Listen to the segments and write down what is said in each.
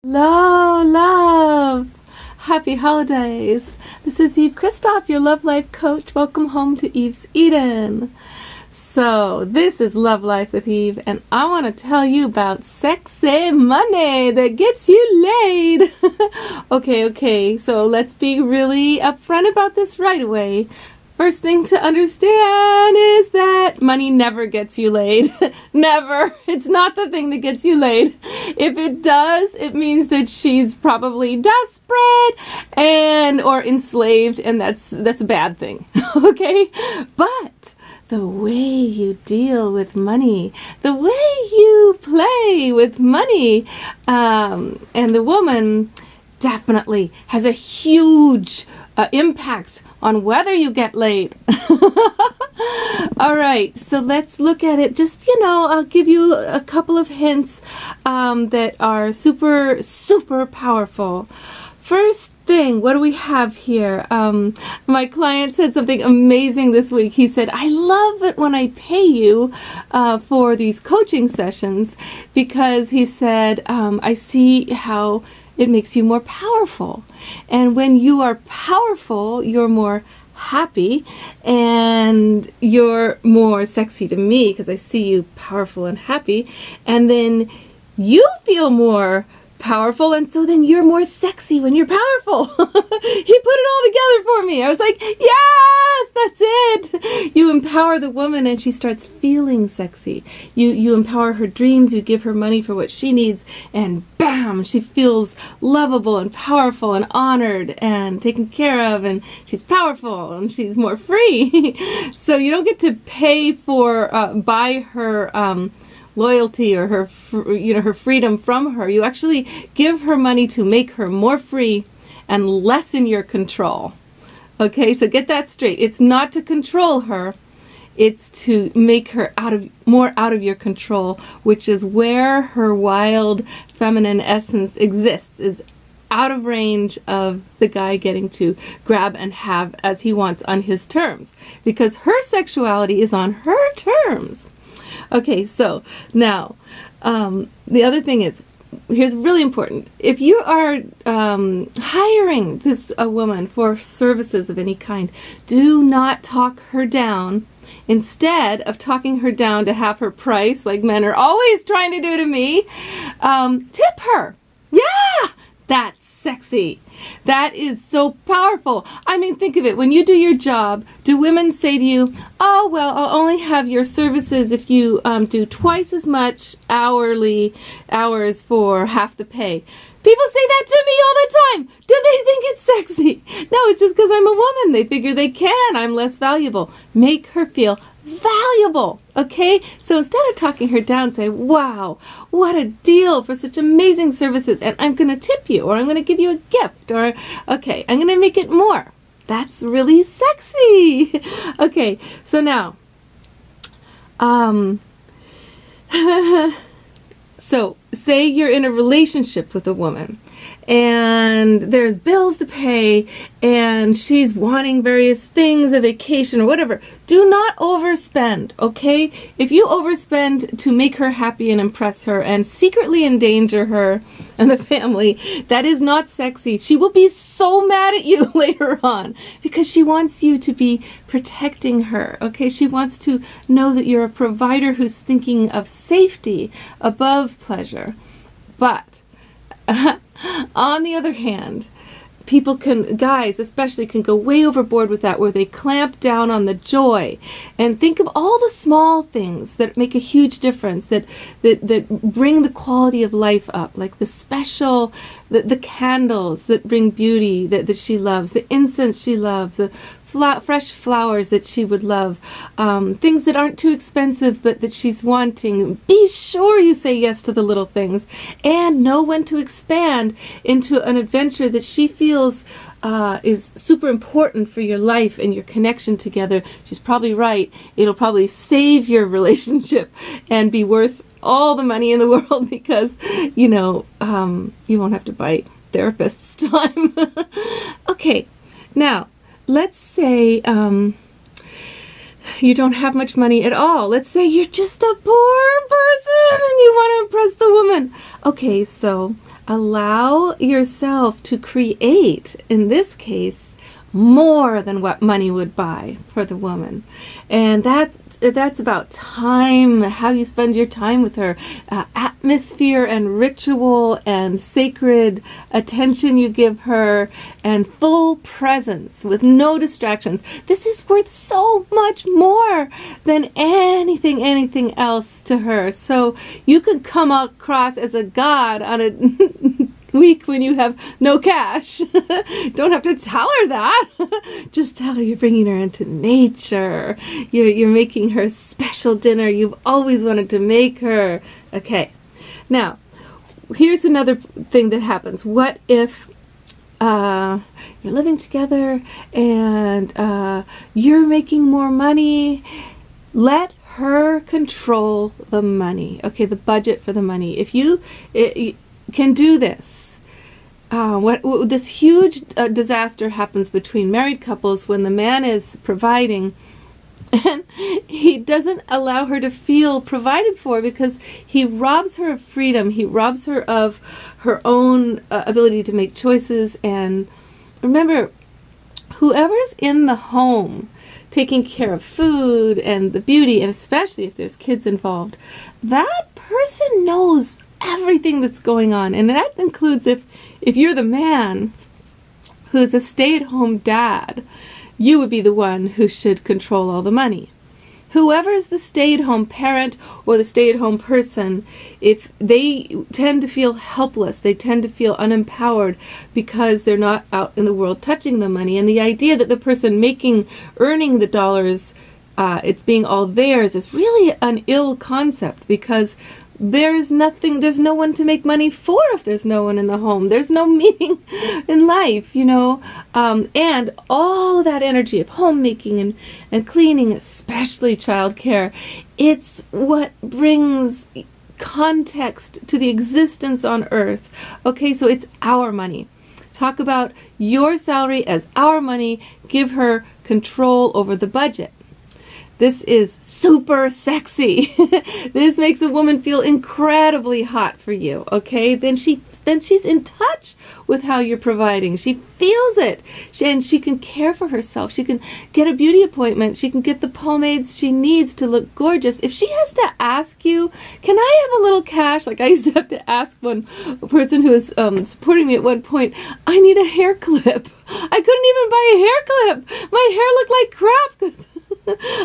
Hello, love! Happy holidays! This is Eve Christoph, your Love Life coach. Welcome home to Eve's Eden. So, this is Love Life with Eve, and I want to tell you about sexy money that gets you laid. Okay, so let's be really upfront about this right away. First thing to understand is that money never gets you laid. Never. It's not the thing that gets you laid. If it does, it means that she's probably desperate or enslaved, and that's a bad thing. Okay? But the way you deal with money, the way you play with money, and the woman definitely has a huge impact on whether you get laid. All right, so let's look at it. Just, I'll give you a couple of hints that are super, super powerful. First thing, what do we have here? My client said something amazing this week. He said, I love it when I pay you for these coaching sessions, because he said, I see how it makes you more powerful. And when you are powerful, you're more happy and you're more sexy to me because I see you powerful and happy. And then you feel more powerful, and so then you're more sexy when you're powerful. He put it all together for me. I was like, yes, that's it. You empower the woman and she starts feeling sexy. You empower her dreams, you give her money for what she needs, and bam, she feels lovable and powerful and honored and taken care of, and she's powerful and she's more free. So you don't get to pay for buy her loyalty or her freedom from her. You actually give her money to make her more free and lessen your control. Okay, so get that straight. It's not to control her. It's to make her more out of your control, which is where her wild feminine essence exists, is out of range of the guy getting to grab and have as he wants on his terms, because her sexuality is on her terms. Okay, so now the other thing is, here's really important. If you are hiring a woman for services of any kind, do not talk her down. Instead of talking her down to half her price, like men are always trying to do to me, tip her. Yeah, that's sexy. That is so powerful. I mean, think of it. When you do your job, do women say to you, oh, well, I'll only have your services if you do twice as much hours for half the pay? People say that to me all the time. Do they think it's sexy? No, it's just because I'm a woman. They figure they can. I'm less valuable. Make her feel valuable, okay? So instead of talking her down, say, wow, what a deal for such amazing services, and I'm going to tip you, or I'm going to give you a gift, or, okay, I'm going to make it more. That's really sexy. Okay, so now, so say you're in a relationship with a woman, and there's bills to pay, and she's wanting various things, a vacation or whatever. Do not overspend, okay? If you overspend to make her happy and impress her and secretly endanger her and the family, that is not sexy. She will be so mad at you later on because she wants you to be protecting her, okay? She wants to know that you're a provider who's thinking of safety above pleasure. But on the other hand, guys especially, can go way overboard with that, where they clamp down on the joy. And think of all the small things that make a huge difference, that bring the quality of life up, like the candles that bring beauty that she loves, the incense she loves, the fresh flowers that she would love, things that aren't too expensive but that she's wanting. Be sure you say yes to the little things, and know when to expand into an adventure that she feels is super important for your life and your connection together. She's probably right. It'll probably save your relationship and be worth all the money in the world, because you won't have to buy therapists time. Okay, now let's say you don't have much money at all. Let's say you're just a poor person and you want to impress the woman. Okay, so allow yourself to create, in this case, more than what money would buy for the woman. And that's about time, how you spend your time with her, atmosphere and ritual and sacred attention you give her, and full presence with no distractions. This is worth so much more than anything else to her. So you can come across as a god on a week when you have no cash. Don't have to tell her that. Just tell her you're bringing her into nature. You're making her a special dinner you've always wanted to make her. Okay. Now, here's another thing that happens. What if you're living together and you're making more money? Let her control the money. Okay, the budget for the money. If you can do this, this huge disaster happens between married couples when the man is providing and he doesn't allow her to feel provided for, because he robs her of freedom. He robs her of her own ability to make choices. And remember, whoever's in the home taking care of food and the beauty, and especially if there's kids involved, that person knows everything that's going on. And that includes if you're the man who's a stay-at-home dad, you would be the one who should control all the money. Whoever's the stay-at-home parent or the stay-at-home person, if they tend to feel helpless, they tend to feel unempowered because they're not out in the world touching the money. And the idea that the person earning the dollars, it's being all theirs, is really an ill concept, because there's no one to make money for if there's no one in the home. There's no meaning in life, and all that energy of homemaking and cleaning, especially childcare, it's what brings context to the existence on earth. Okay, so it's our money. Talk about your salary as our money. Give her control over the budget. This is super sexy. This makes a woman feel incredibly hot for you, okay? Then she's in touch with how you're providing. She feels it. And she can care for herself. She can get a beauty appointment. She can get the pomades she needs to look gorgeous. If she has to ask you, can I have a little cash? Like I used to have to ask one person who was supporting me at one point, I need a hair clip. I couldn't even buy a hair clip. My hair looked like crap because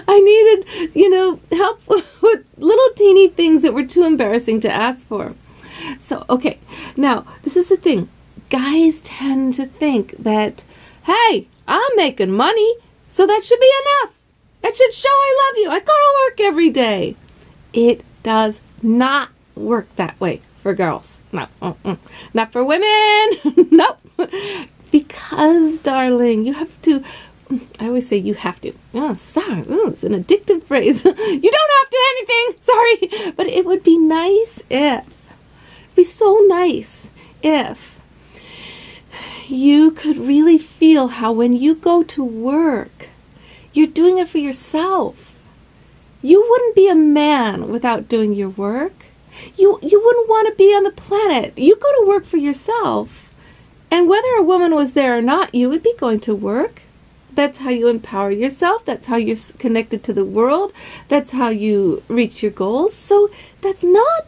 I needed, help with little teeny things that were too embarrassing to ask for. So, okay, now, this is the thing. Guys tend to think that, hey, I'm making money, so that should be enough. That should show I love you. I go to work every day. It does not work that way for girls. No, not for women. Nope. Because, darling, you have to... I always say you have to. Oh, sorry. It's an addictive phrase. You don't have to anything. Sorry. But it would be nice if, it'd be so nice if you could really feel how when you go to work, you're doing it for yourself. You wouldn't be a man without doing your work. You wouldn't want to be on the planet. You go to work for yourself. And whether a woman was there or not, you would be going to work. That's how you empower yourself. That's how you're connected to the world. That's how you reach your goals. So that's not